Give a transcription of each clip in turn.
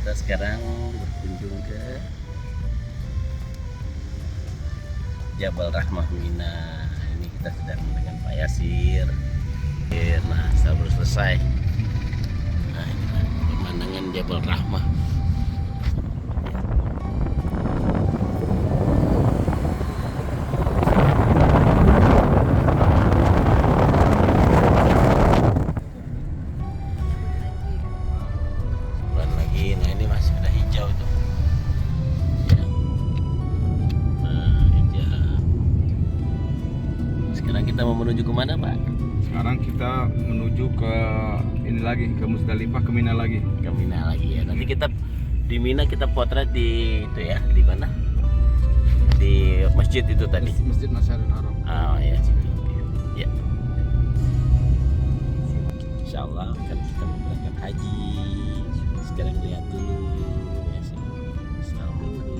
Kita sekarang berkunjung ke Jabal Rahmah Mina. Ini kita sedang dengan Pak Yasir. Nah, setelah baru selesai. Nah, inilah pemandangan Jabal Rahmah. Sebulan lagi, nah ini masih ada hijau tuh. Ya. Nah, hijau. Sekarang kita mau menuju kemana, Pak? Sekarang kita menuju ke ini lagi, ke Musdalifah, ke Mina lagi. Ke Mina lagi ya. Nanti kita di Mina kita potret di itu ya, di mana? Di masjid itu tadi. Masjid Masyarul Haram. Oh ya, situ. Ya. Insyaallah kan kita mau berangkat haji. Sekarang lihat dulu ya. Assalamualaikum.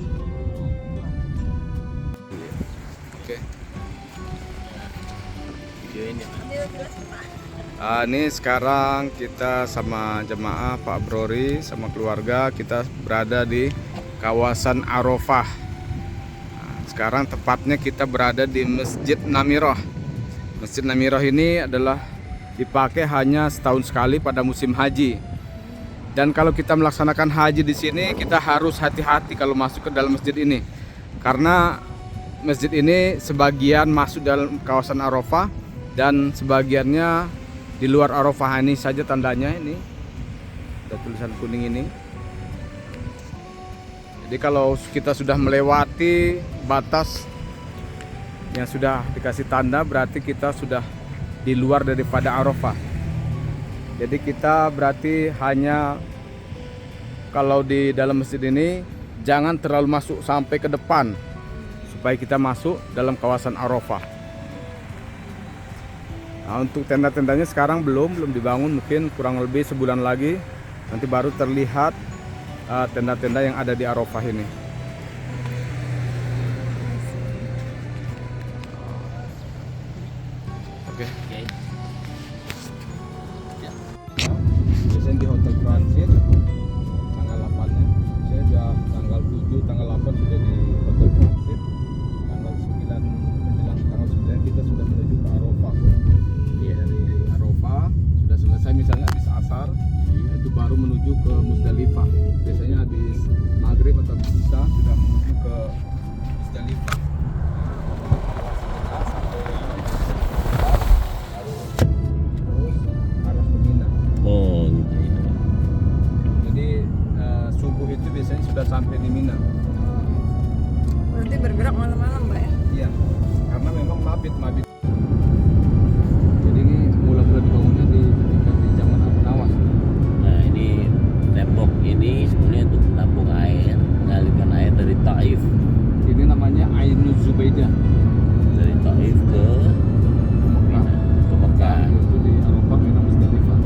Oke. Videoin ya, Pak. Ini sekarang kita sama jemaah Pak Brori sama keluarga kita berada di kawasan Arafah. Nah, sekarang tepatnya kita berada di Masjid Namiroh. Masjid Namiroh ini adalah dipakai hanya setahun sekali pada musim haji. Dan kalau kita melaksanakan haji di sini, kita harus hati-hati kalau masuk ke dalam masjid ini. Karena masjid ini sebagian masuk dalam kawasan Arafah dan sebagiannya di luar Arafah. Ini saja tandanya, ini ada tulisan kuning ini. Jadi kalau kita sudah melewati batas yang sudah dikasih tanda, berarti kita sudah di luar daripada Arafah. Jadi kita berarti hanya kalau di dalam masjid ini jangan terlalu masuk sampai ke depan supaya kita masuk dalam kawasan Arafah. Nah, untuk tenda-tendanya sekarang belum dibangun, mungkin kurang lebih sebulan lagi nanti baru terlihat tenda-tenda yang ada di Arafah ini. Oke. Oke. Ya. Biasanya di Hotel Transit tanggal 8-nya. Saya sudah tanggal 7, tanggal 8 sudah di Hotel Transit. Tanggal 9 menjelang tanggal 9 kita sudah menuju ke Arafah. Dari Arafah sudah selesai misalnya habis asar, itu baru menuju ke Musdalifah. Biasanya habis maghrib atau habis isya sudah menuju ke Musdalifah. Oh, gitu ya. Jadi subuh itu biasanya sudah sampai di Mina. Berarti bergerak malam-malam, Mbak ya? Iya, karena memang mabit. Jadi ini mula-mula dibangunnya ketika di zaman Abu Nawas. Nah, ini tembok ini sebenarnya untuk menampung air, mengalirkan air dari Taif. Ini namanya Ainul Zubaidah. Dari Taif ke Mekah. ke Mekah. Itu di Arafah, Mina, Musdalifah.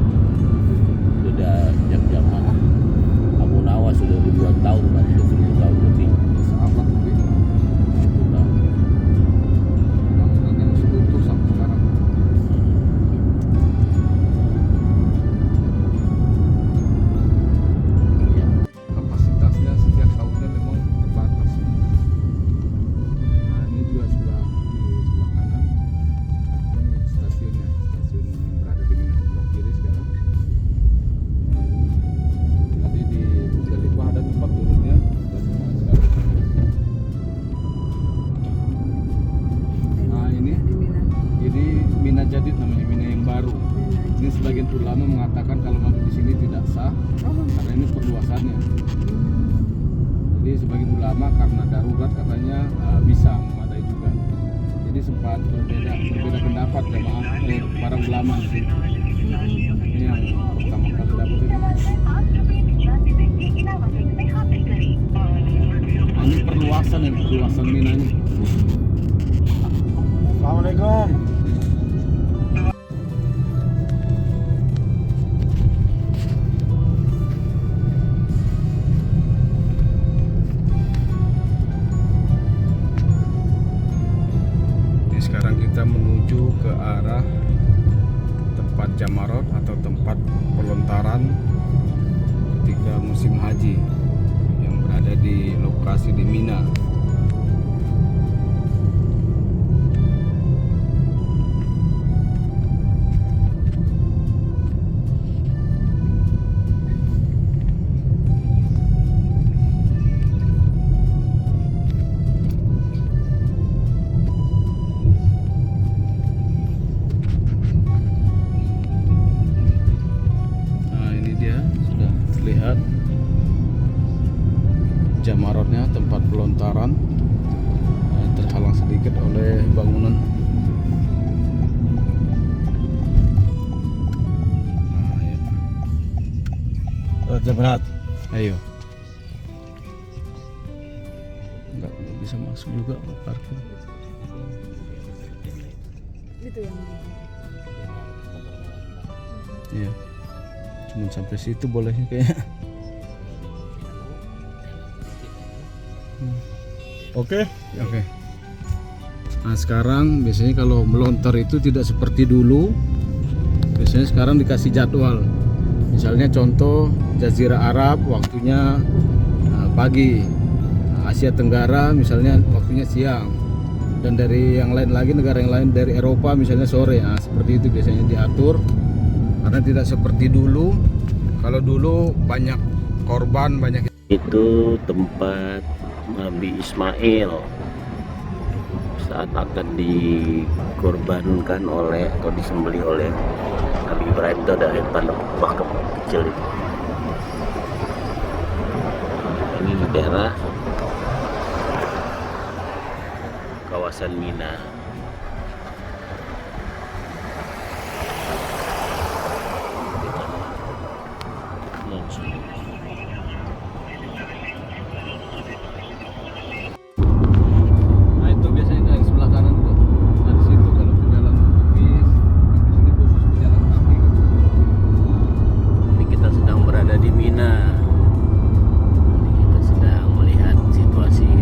Sudah zaman Abu Nawas, sudah ribuan tahun, Pak. Sudah 1000 tahun lebih. Seabad lebih. Sudah. Bangunannya masih utuh sampai sekarang. Ya. Kapasitasnya setiap tahunnya memang terbatas. Nah, ini juga sebelah kanan. Ini stasiunnya, stasiun yang berada di Mina sebelah kiri sekarang. Tadi di Musdalifah ada tempat turunnya. Nah, ini Mina Jadid namanya, Mina yang baru. Ini sebagian ulama mengatakan kalau mabit di sini tidak sah karena ini perluasannya. Jadi sebagian ulama karena darurat katanya bisa memadai juga. Jadi sempat berbeda pendapat jamaah para ulama di sini. Ini yang pertama kali dapat ini. Nah, ini perluasan Mina ini. Assalamualaikum. Sekarang kita menuju ke arah tempat Jamarot atau tempat pelontaran ketika musim musim haji yang berada di lokasi di Mina. Lihat jamarotnya, tempat pelontaran terhalang sedikit oleh bangunan. Nah, ya. Jemaat. Ayo. Nggak bisa masuk juga parkir. Gitu yang Iya. Cuman sampai situ bolehnya kayaknya. Oke. Nah sekarang biasanya kalau melontar itu tidak seperti dulu. Biasanya sekarang dikasih jadwal. Misalnya contoh Jazirah Arab waktunya pagi, Asia Tenggara misalnya waktunya siang, dan dari yang lain lagi, negara yang lain dari Eropa misalnya sore. Nah, seperti itu biasanya diatur. Karena tidak seperti dulu. Kalau dulu banyak korban, banyak. Itu tempat Nabi Ismail saat akan dikorbankan oleh atau disembelih oleh Nabi Ibrahim. Itu ada tanda bakam kecil itu. Ini di daerah kawasan Mina. Nah itu biasanya yang sebelah kanan tuh. Nah di situ kalau pejalan untuk bis, habis ini khusus pejalan kaki. Ini kita sedang berada di Mina. Ini kita sedang melihat situasi.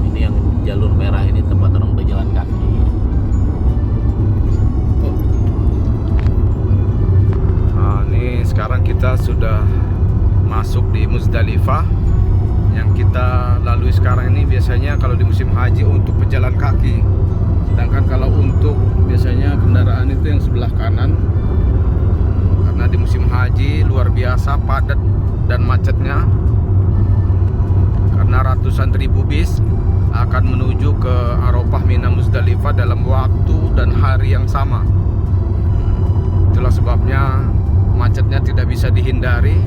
Ini yang jalur merah ini tempat orang berjalan kaki. Nah ini sekarang kita sudah masuk di Muzdalifah. Yang kita lalui sekarang ini biasanya kalau di musim haji untuk pejalan kaki. Sedangkan kalau untuk biasanya kendaraan itu yang sebelah kanan. Karena di musim haji luar biasa padat dan macetnya. Karena ratusan ribu bis akan menuju ke Arafah, Mina, Muzdalifah dalam waktu dan hari yang sama. Itulah sebabnya macetnya tidak bisa dihindari,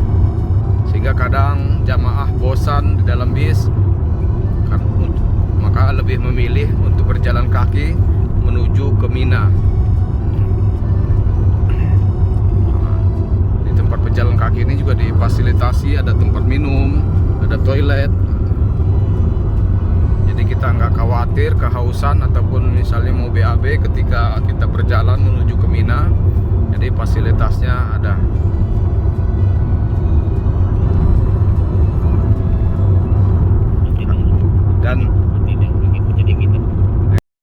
sehingga kadang jamaah bosan di dalam bis, maka lebih memilih untuk berjalan kaki menuju ke Mina. Di tempat berjalan kaki ini juga difasilitasi, ada tempat minum, ada toilet. Jadi kita nggak khawatir kehausan ataupun misalnya mau BAB ketika kita berjalan menuju ke Mina. Jadi fasilitasnya ada.